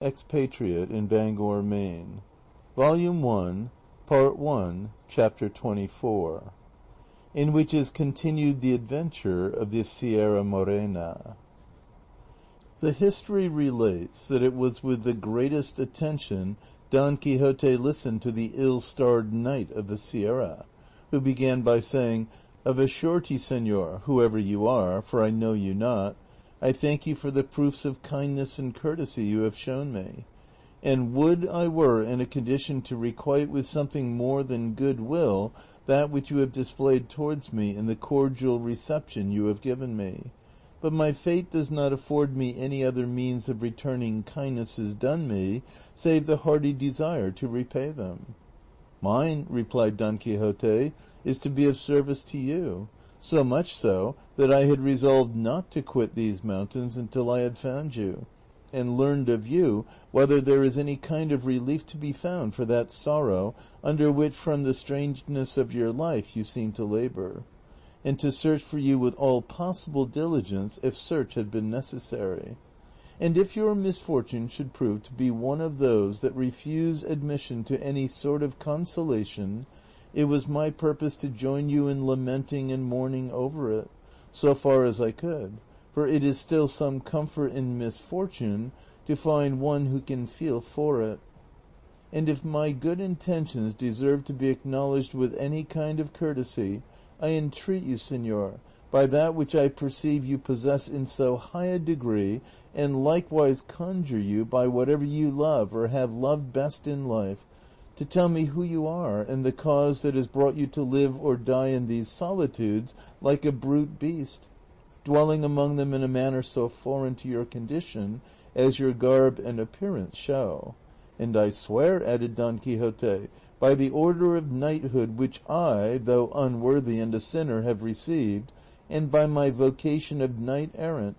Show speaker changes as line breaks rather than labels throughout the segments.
expatriate in Bangor, Maine. Volume 1, Part 1, Chapter 24, in which is continued the adventure of the Sierra Morena. The history relates that it was with the greatest attention Don Quixote listened to the ill-starred knight of the Sierra, who began by saying, "Of a surety, señor, whoever you are, for I know you not, I thank you for the proofs of kindness and courtesy you have shown me, and would I were in a condition to requite with something more than good will that which you have displayed towards me in the cordial reception you have given me. But my fate does not afford me any other means of returning kindnesses done me, save the hearty desire to repay them." "Mine," replied Don Quixote, "is to be of service to you, so much so that I had resolved not to quit these mountains until I had found you, and learned of you whether there is any kind of relief to be found for that sorrow under which from the strangeness of your life you seem to labor, and to search for you with all possible diligence if search had been necessary. And if your misfortune should prove to be one of those that refuse admission to any sort of consolation, it was my purpose to join you in lamenting and mourning over it, so far as I could, for it is still some comfort in misfortune to find one who can feel for it. And if my good intentions deserve to be acknowledged with any kind of courtesy, I entreat you, señor, by that which I perceive you possess in so high a degree, and likewise conjure you by whatever you love or have loved best in life, to tell me who you are and the cause that has brought you to live or die in these solitudes like a brute beast, dwelling among them in a manner so foreign to your condition as your garb and appearance show. And I swear," added Don Quixote, "by the order of knighthood which I, though unworthy and a sinner, have received, and by my vocation of knight-errant,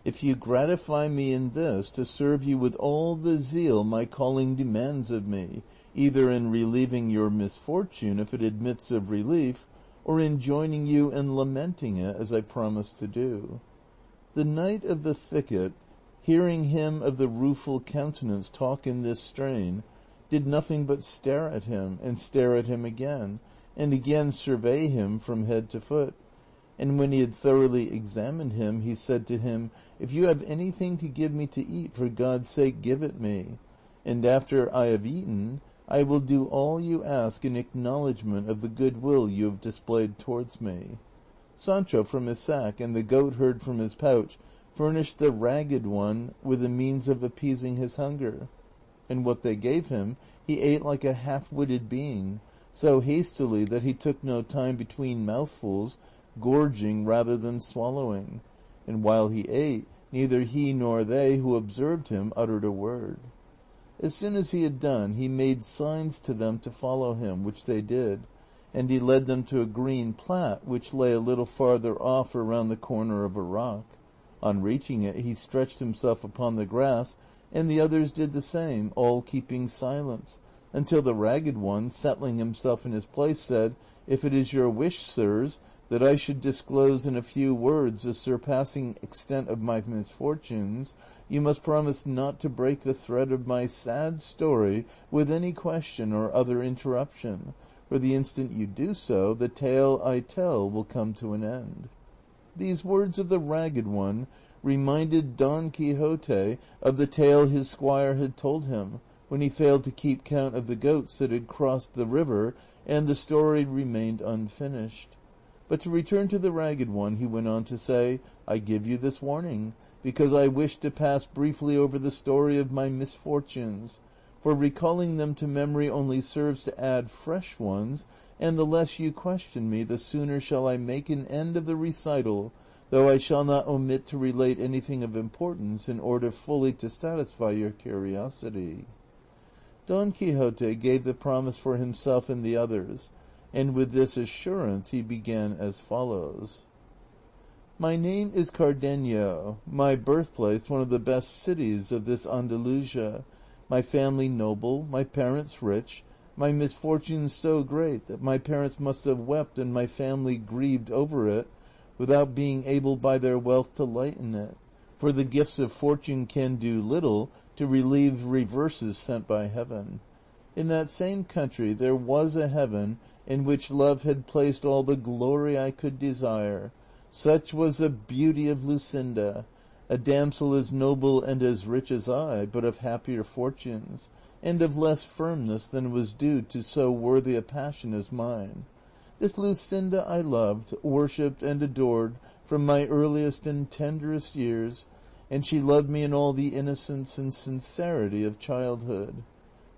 if you gratify me in this, to serve you with all the zeal my calling demands of me, either in relieving your misfortune, if it admits of relief, or in joining you and lamenting it, as I promised to do." The knight of the thicket, hearing him of the rueful countenance talk in this strain, did nothing but stare at him, and stare at him again, and again survey him from head to foot. And when he had thoroughly examined him, he said to him, "If you have anything to give me to eat, for God's sake give it me, and after I have eaten, I will do all you ask in acknowledgment of the good will you have displayed towards me." Sancho from his sack and the goatherd from his pouch furnished the Ragged One with the means of appeasing his hunger, and what they gave him he ate like a half-witted being, so hastily that he took no time between mouthfuls, gorging rather than swallowing, and while he ate, neither he nor they who observed him uttered a word. As soon as he had done, he made signs to them to follow him, which they did, and he led them to a green plat which lay a little farther off around the corner of a rock. On reaching it, he stretched himself upon the grass, and the others did the same, all keeping silence, until the Ragged One, settling himself in his place, said, "If it is your wish, sirs, that I should disclose in a few words the surpassing extent of my misfortunes, you must promise not to break the thread of my sad story with any question or other interruption, for the instant you do so, the tale I tell will come to an end." These words of the Ragged One reminded Don Quixote of the tale his squire had told him, when he failed to keep count of the goats that had crossed the river, and the story remained unfinished. But to return to the Ragged One, he went on to say, "I give you this warning, because I wish to pass briefly over the story of my misfortunes, for recalling them to memory only serves to add fresh ones, and the less you question me, the sooner shall I make an end of the recital, though I shall not omit to relate anything of importance in order fully to satisfy your curiosity." Don Quixote gave the promise for himself and the others, and with this assurance he began as follows. "My name is Cardenio, my birthplace one of the best cities of this Andalusia, my family noble, my parents rich, my misfortunes so great that my parents must have wept and my family grieved over it, without being able by their wealth to lighten it, for the gifts of fortune can do little to relieve reverses sent by heaven. In that same country there was a heaven in which love had placed all the glory I could desire. Such was the beauty of Lucinda, a damsel as noble and as rich as I, but of happier fortunes, and of less firmness than was due to so worthy a passion as mine. This Lucinda I loved, worshipped, and adored from my earliest and tenderest years, and she loved me in all the innocence and sincerity of childhood.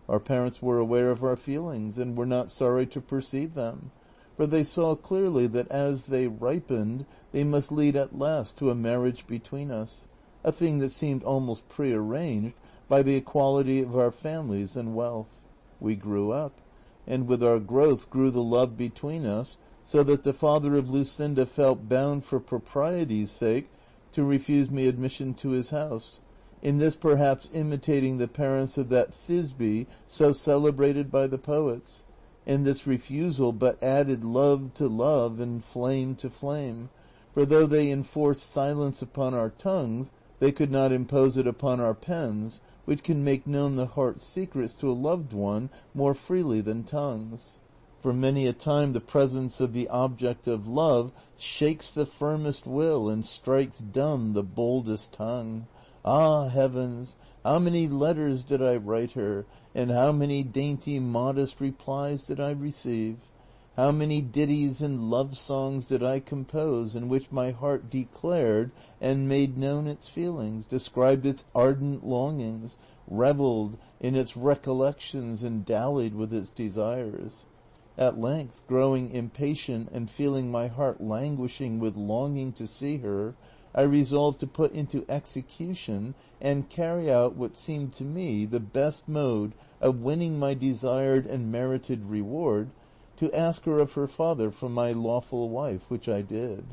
Our parents were aware of our feelings, and were not sorry to perceive them, for they saw clearly that as they ripened, they must lead at last to a marriage between us, a thing that seemed almost prearranged by the equality of our families and wealth. We grew up, and with our growth grew the love between us, so that the father of Lucinda felt bound for propriety's sake to refuse me admission to his house, in this perhaps imitating the parents of that Thisbe so celebrated by the poets, and this refusal but added love to love and flame to flame, for though they enforced silence upon our tongues, they could not impose it upon our pens, which can make known the heart's secrets to a loved one more freely than tongues. For many a time the presence of the object of love shakes the firmest will and strikes dumb the boldest tongue. Ah, heavens! How many letters did I write her, and how many dainty, modest replies did I receive? How many ditties and love songs did I compose, in which my heart declared and made known its feelings, described its ardent longings, revelled in its recollections, and dallied with its desires. At length, growing impatient and feeling my heart languishing with longing to see her, I resolved to put into execution and carry out what seemed to me the best mode of winning my desired and merited reward, to ask her of her father for my lawful wife, which I did.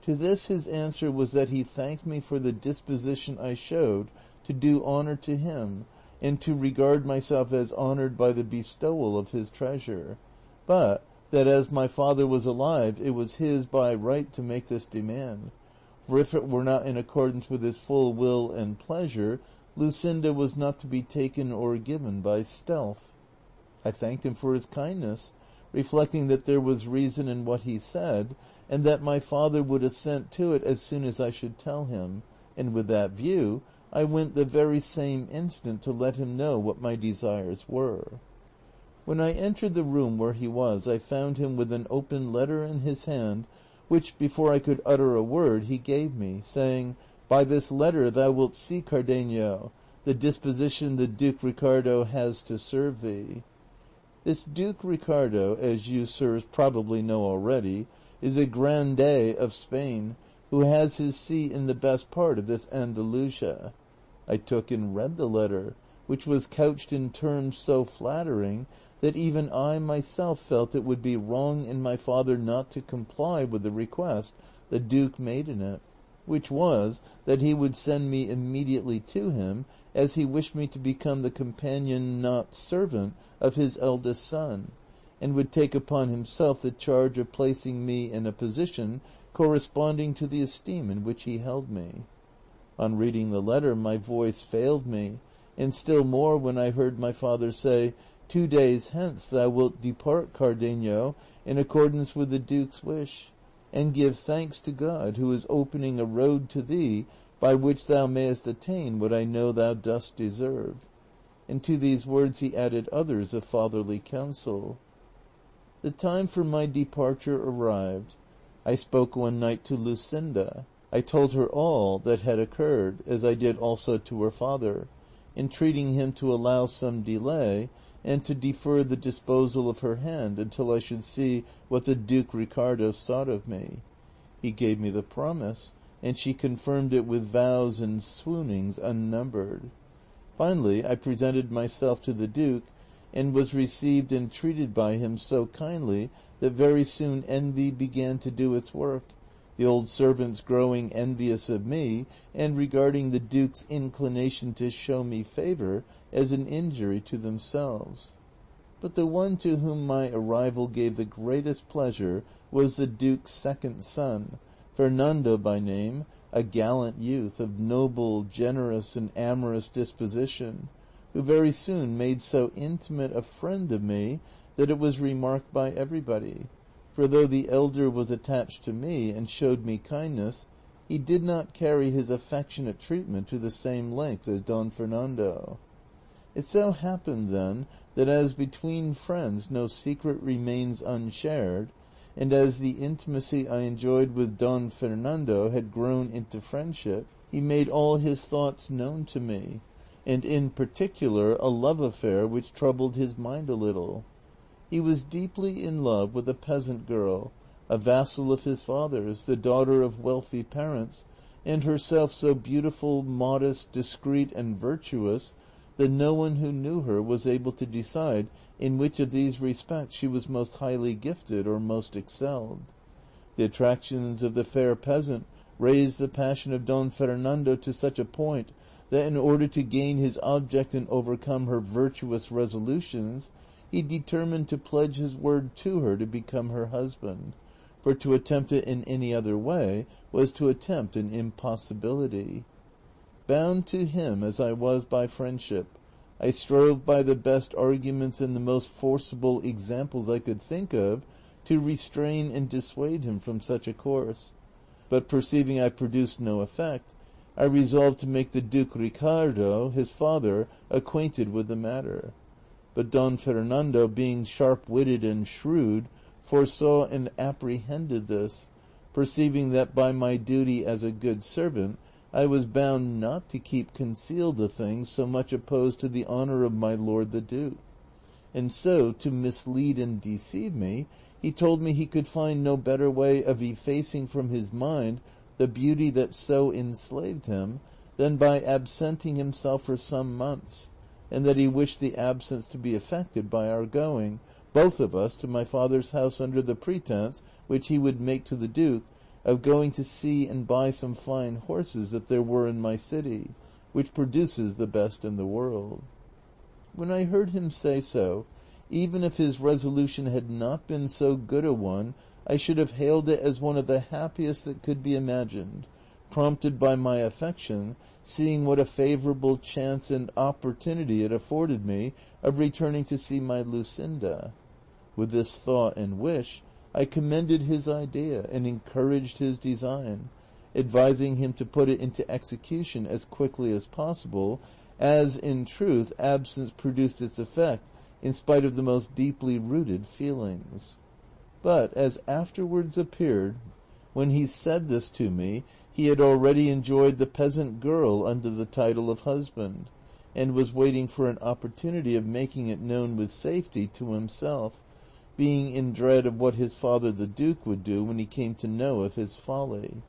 To this his answer was that he thanked me for the disposition I showed to do honor to him, and to regard myself as honored by the bestowal of his treasure, but that as my father was alive, it was his by right to make this demand, for if it were not in accordance with his full will and pleasure, Lucinda was not to be taken or given by stealth. I thanked him for his kindness, reflecting that there was reason in what he said, and that my father would assent to it as soon as I should tell him, and with that view I went the very same instant to let him know what my desires were. When I entered the room where he was, I found him with an open letter in his hand, which, before I could utter a word, he gave me, saying, "By this letter thou wilt see, Cardenio, the disposition the Duke Ricardo has to serve thee." This Duke Ricardo, as you, sirs, probably know already, is a grande of Spain, who has his seat in the best part of this Andalusia. I took and read the letter, which was couched in terms so flattering that even I myself felt it would be wrong in my father not to comply with the request the Duke made in it, which was that he would send me immediately to him, as he wished me to become the companion, not servant, of his eldest son, and would take upon himself the charge of placing me in a position corresponding to the esteem in which he held me. On reading the letter my voice failed me, and still more when I heard my father say, "2 days hence thou wilt depart, Cardenio, in accordance with the Duke's wish, and give thanks to God, who is opening a road to thee by which thou mayest attain what I know thou dost deserve." And to these words he added others of fatherly counsel. The time for my departure arrived. I spoke one night to Lucinda. I told her all that had occurred, as I did also to her father, entreating him to allow some delay, and to defer the disposal of her hand until I should see what the Duke Ricardo sought of me. He gave me the promise, and she confirmed it with vows and swoonings unnumbered. Finally, I presented myself to the Duke, and was received and treated by him so kindly that very soon envy began to do its work, the old servants growing envious of me, and regarding the Duke's inclination to show me favor as an injury to themselves. But the one to whom my arrival gave the greatest pleasure was the Duke's second son, Fernando by name, a gallant youth of noble, generous, and amorous disposition, who very soon made so intimate a friend of me that it was remarked by everybody, for though the elder was attached to me and showed me kindness, he did not carry his affectionate treatment to the same length as Don Fernando. It so happened, then, that as between friends no secret remains unshared, and as the intimacy I enjoyed with Don Fernando had grown into friendship, he made all his thoughts known to me, and in particular a love affair which troubled his mind a little. He was deeply in love with a peasant girl, a vassal of his father's, the daughter of wealthy parents, and herself so beautiful, modest, discreet, and virtuous that no one who knew her was able to decide in which of these respects she was most highly gifted or most excelled. The attractions of the fair peasant raised the passion of Don Fernando to such a point that in order to gain his object and overcome her virtuous resolutions, he determined to pledge his word to her to become her husband, for to attempt it in any other way was to attempt an impossibility. Bound to him as I was by friendship, I strove by the best arguments and the most forcible examples I could think of to restrain and dissuade him from such a course, but perceiving I produced no effect, I resolved to make the Duke Ricardo, his father, acquainted with the matter. But Don Fernando, being sharp-witted and shrewd, foresaw and apprehended this, perceiving that by my duty as a good servant I was bound not to keep concealed a thing so much opposed to the honor of my lord the Duke. And so, to mislead and deceive me, he told me he could find no better way of effacing from his mind the beauty that so enslaved him than by absenting himself for some months, and that he wished the absence to be effected by our going, both of us, to my father's house under the pretence, which he would make to the Duke, of going to see and buy some fine horses that there were in my city, which produces the best in the world. When I heard him say so, even if his resolution had not been so good a one, I should have hailed it as one of the happiest that could be imagined, prompted by my affection, seeing what a favorable chance and opportunity it afforded me of returning to see my Lucinda. With this thought and wish, I commended his idea and encouraged his design, advising him to put it into execution as quickly as possible, as, in truth, absence produced its effect in spite of the most deeply rooted feelings. But, as afterwards appeared, when he said this to me, he had already enjoyed the peasant girl under the title of husband, and was waiting for an opportunity of making it known with safety to himself, being in dread of what his father the Duke would do when he came to know of his folly.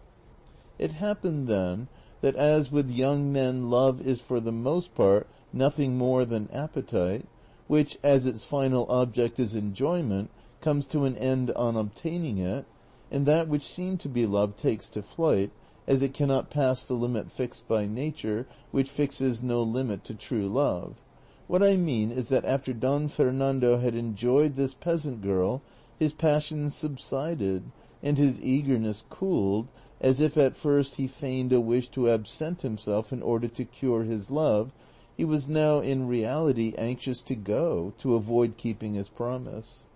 It happened then that as with young men love is for the most part nothing more than appetite, which as its final object is enjoyment, comes to an end on obtaining it, and that which seemed to be love takes to flight, as it cannot pass the limit fixed by nature, which fixes no limit to true love. What I mean is that after Don Fernando had enjoyed this peasant girl, his passion subsided, and his eagerness cooled, as if at first he feigned a wish to absent himself in order to cure his love, he was now in reality anxious to go, to avoid keeping his promise.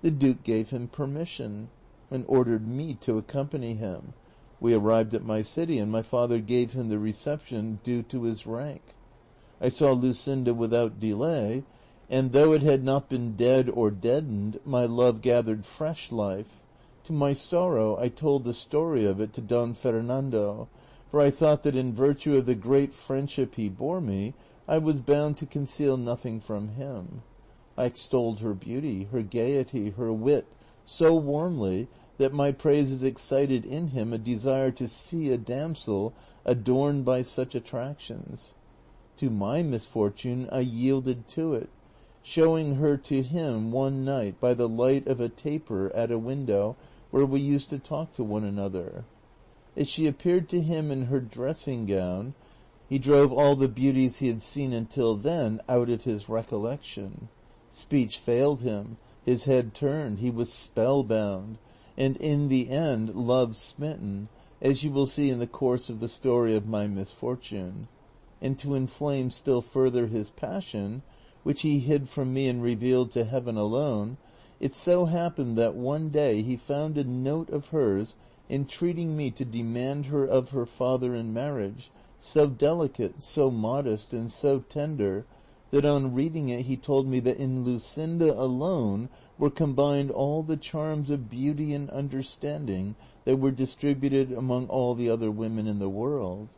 The Duke gave him permission, and ordered me to accompany him. We arrived at my city, and my father gave him the reception due to his rank. I saw Lucinda without delay, and though it had not been dead or deadened, my love gathered fresh life. To my sorrow I told the story of it to Don Fernando, for I thought that in virtue of the great friendship he bore me, I was bound to conceal nothing from him. I extolled her beauty, her gaiety, her wit, so warmly that my praises excited in him a desire to see a damsel adorned by such attractions. To my misfortune I yielded to it, showing her to him one night by the light of a taper at a window where we used to talk to one another. As she appeared to him in her dressing gown, he drove all the beauties he had seen until then out of his recollection. Speech failed him, his head turned, he was spellbound, and in the end, love smitten, as you will see in the course of the story of my misfortune. And to inflame still further his passion, which he hid from me and revealed to heaven alone, it so happened that one day he found a note of hers entreating me to demand her of her father in marriage, so delicate, so modest, and so tender, that on reading it he told me that in Lucinda alone were combined all the charms of beauty and understanding that were distributed among all the other women in the world.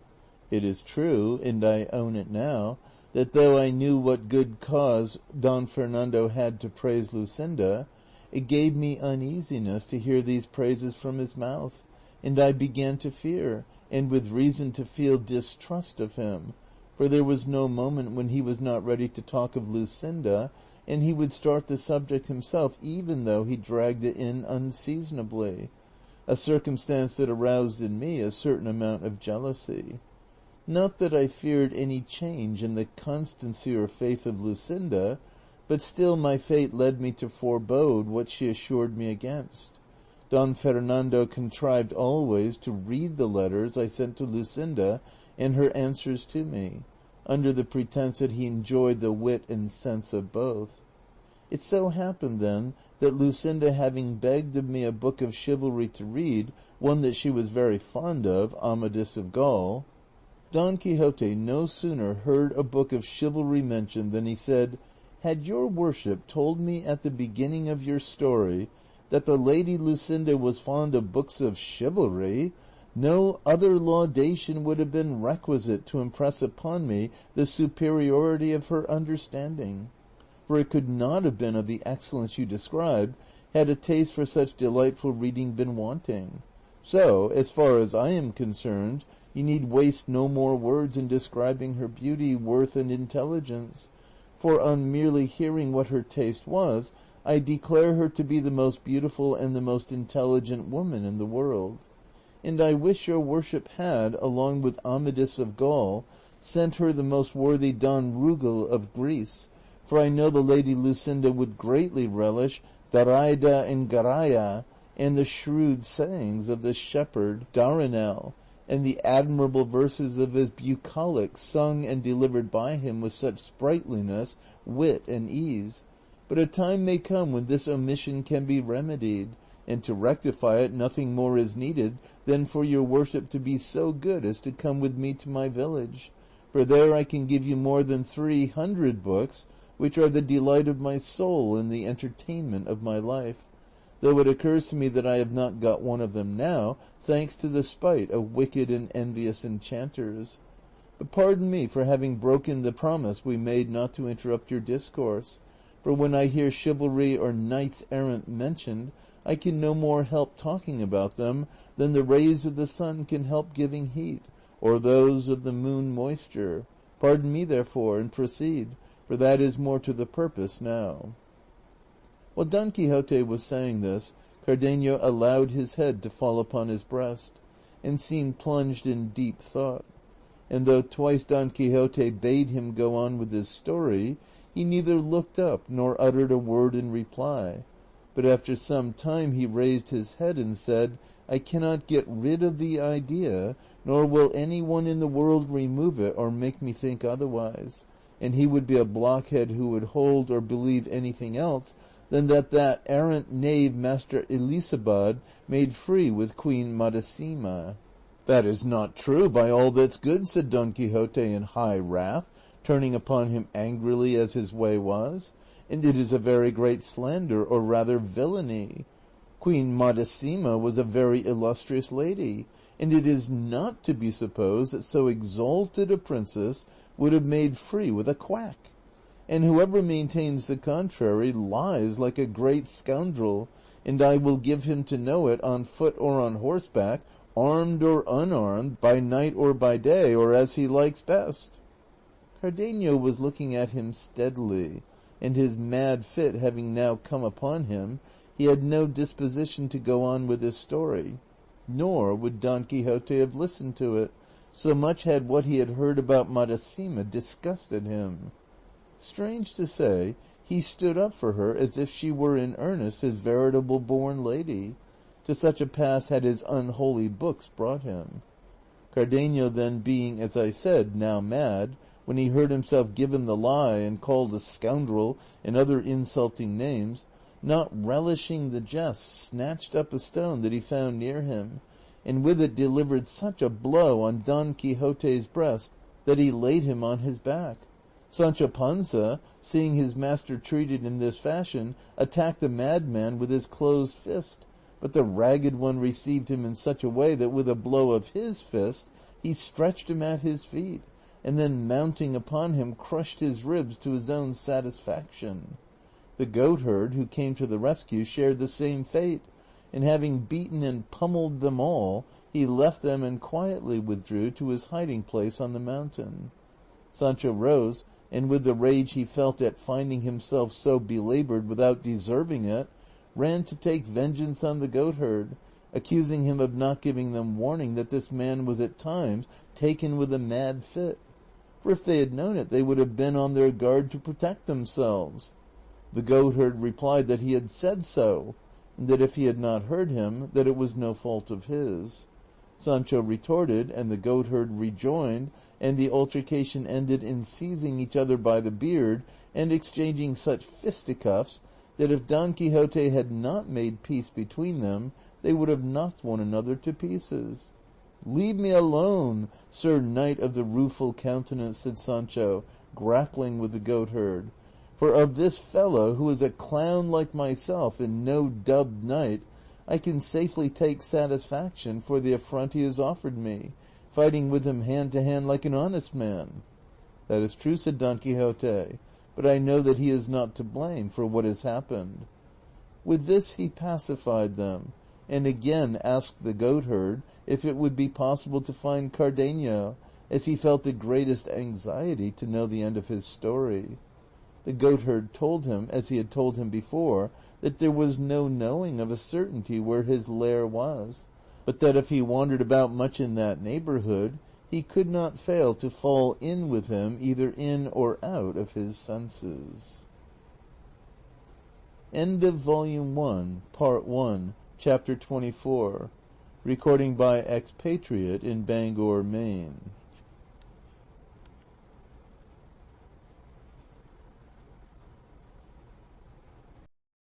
It is true, and I own it now, that though I knew what good cause Don Fernando had to praise Lucinda, it gave me uneasiness to hear these praises from his mouth, and I began to fear, and with reason to feel distrust of him, for there was no moment when he was not ready to talk of Lucinda, and he would start the subject himself even though he dragged it in unseasonably, a circumstance that aroused in me a certain amount of jealousy. Not that I feared any change in the constancy or faith of Lucinda, but still my fate led me to forebode what she assured me against. Don Fernando contrived always to read the letters I sent to Lucinda and her answers to me, under the pretense that he enjoyed the wit and sense of both. It so happened, then, that Lucinda having begged of me a book of chivalry to read, one that she was very fond of, Amadis of Gaul, Don Quixote no sooner heard a book of chivalry mentioned than he said, "Had your worship told me at the beginning of your story that the lady Lucinda was fond of books of chivalry, no other laudation would have been requisite to impress upon me the superiority of her understanding, for it could not have been of the excellence you describe had a taste for such delightful reading been wanting. So, as far as I am concerned, you need waste no more words in describing her beauty, worth, and intelligence, for on merely hearing what her taste was, I declare her to be the most beautiful and the most intelligent woman in the world. And I wish your worship had, along with Amadis of Gaul, sent her the most worthy Don Rugel of Greece, for I know the lady Lucinda would greatly relish Daraida and Garaya, and the shrewd sayings of the shepherd Darinel, and the admirable verses of his bucolic, sung and delivered by him with such sprightliness, wit, and ease. But a time may come when this omission can be remedied, and to rectify it nothing more is needed than for your worship to be so good as to come with me to my village, for there I can give you more than 300 books, which are the delight of my soul and the entertainment of my life, though it occurs to me that I have not got one of them now, thanks to the spite of wicked and envious enchanters. But pardon me for having broken the promise we made not to interrupt your discourse, for when I hear chivalry or knights errant mentioned, I can no more help talking about them than the rays of the sun can help giving heat, or those of the moon moisture. Pardon me, therefore, and proceed, for that is more to the purpose now." While Don Quixote was saying this, Cardenio allowed his head to fall upon his breast, and seemed plunged in deep thought, and though twice Don Quixote bade him go on with his story, he neither looked up nor uttered a word in reply, but after some time he raised his head and said, "I cannot get rid of the idea, nor will any one in the world remove it or make me think otherwise, and he would be a blockhead who would hold or believe anything else than that errant knave Master Elisabad made free with Queen Madasima." "That is not true, by all that's good," said Don Quixote in high wrath, turning upon him angrily as his way was, "and it is a very great slander, or rather villainy. Queen Madasima was a very illustrious lady, and it is not to be supposed that so exalted a princess would have made free with a quack. And whoever maintains the contrary lies like a great scoundrel, and I will give him to know it on foot or on horseback, armed or unarmed, by night or by day, or as he likes best." Cardenio was looking at him steadily, and his mad fit having now come upon him, he had no disposition to go on with his story, nor would Don Quixote have listened to it, so much had what he had heard about Madasima disgusted him. Strange to say, he stood up for her as if she were in earnest his veritable born lady, to such a pass had his unholy books brought him. Cardenio then being, as I said, now mad, when he heard himself given the lie and called a scoundrel and other insulting names, not relishing the jest, snatched up a stone that he found near him, and with it delivered such a blow on Don Quixote's breast that he laid him on his back. Sancho Panza, seeing his master treated in this fashion, attacked the madman with his closed fist, but the ragged one received him in such a way that with a blow of his fist he stretched him at his feet, and then mounting upon him crushed his ribs to his own satisfaction. The goatherd, who came to the rescue, shared the same fate, and having beaten and pummeled them all, he left them and quietly withdrew to his hiding place on the mountain. Sancho rose, and with the rage he felt at finding himself so belabored without deserving it, ran to take vengeance on the goatherd, accusing him of not giving them warning that this man was at times taken with a mad fit, for if they had known it they would have been on their guard to protect themselves. The goatherd replied that he had said so, and that if he had not heard him, that it was no fault of his. Sancho retorted, and the goatherd rejoined, and the altercation ended in seizing each other by the beard and exchanging such fisticuffs that if Don Quixote had not made peace between them, they would have knocked one another to pieces. "Leave me alone, Sir Knight of the Rueful Countenance," said Sancho, grappling with the goatherd, "for of this fellow, who is a clown like myself and no dubbed knight, I can safely take satisfaction for the affront he has offered me, fighting with him hand to hand like an honest man." "That is true," said Don Quixote, "but I know that he is not to blame for what has happened." With this he pacified them, and again asked the goatherd if it would be possible to find Cardenio, as he felt the greatest anxiety to know the end of his story. The goatherd told him, as he had told him before, that there was no knowing of a certainty where his lair was, but that if he wandered about much in that neighborhood, he could not fail to fall in with him either in or out of his senses. End of Volume 1, Part 1, Chapter 24. Recording by Expatriate in Bangor, Maine.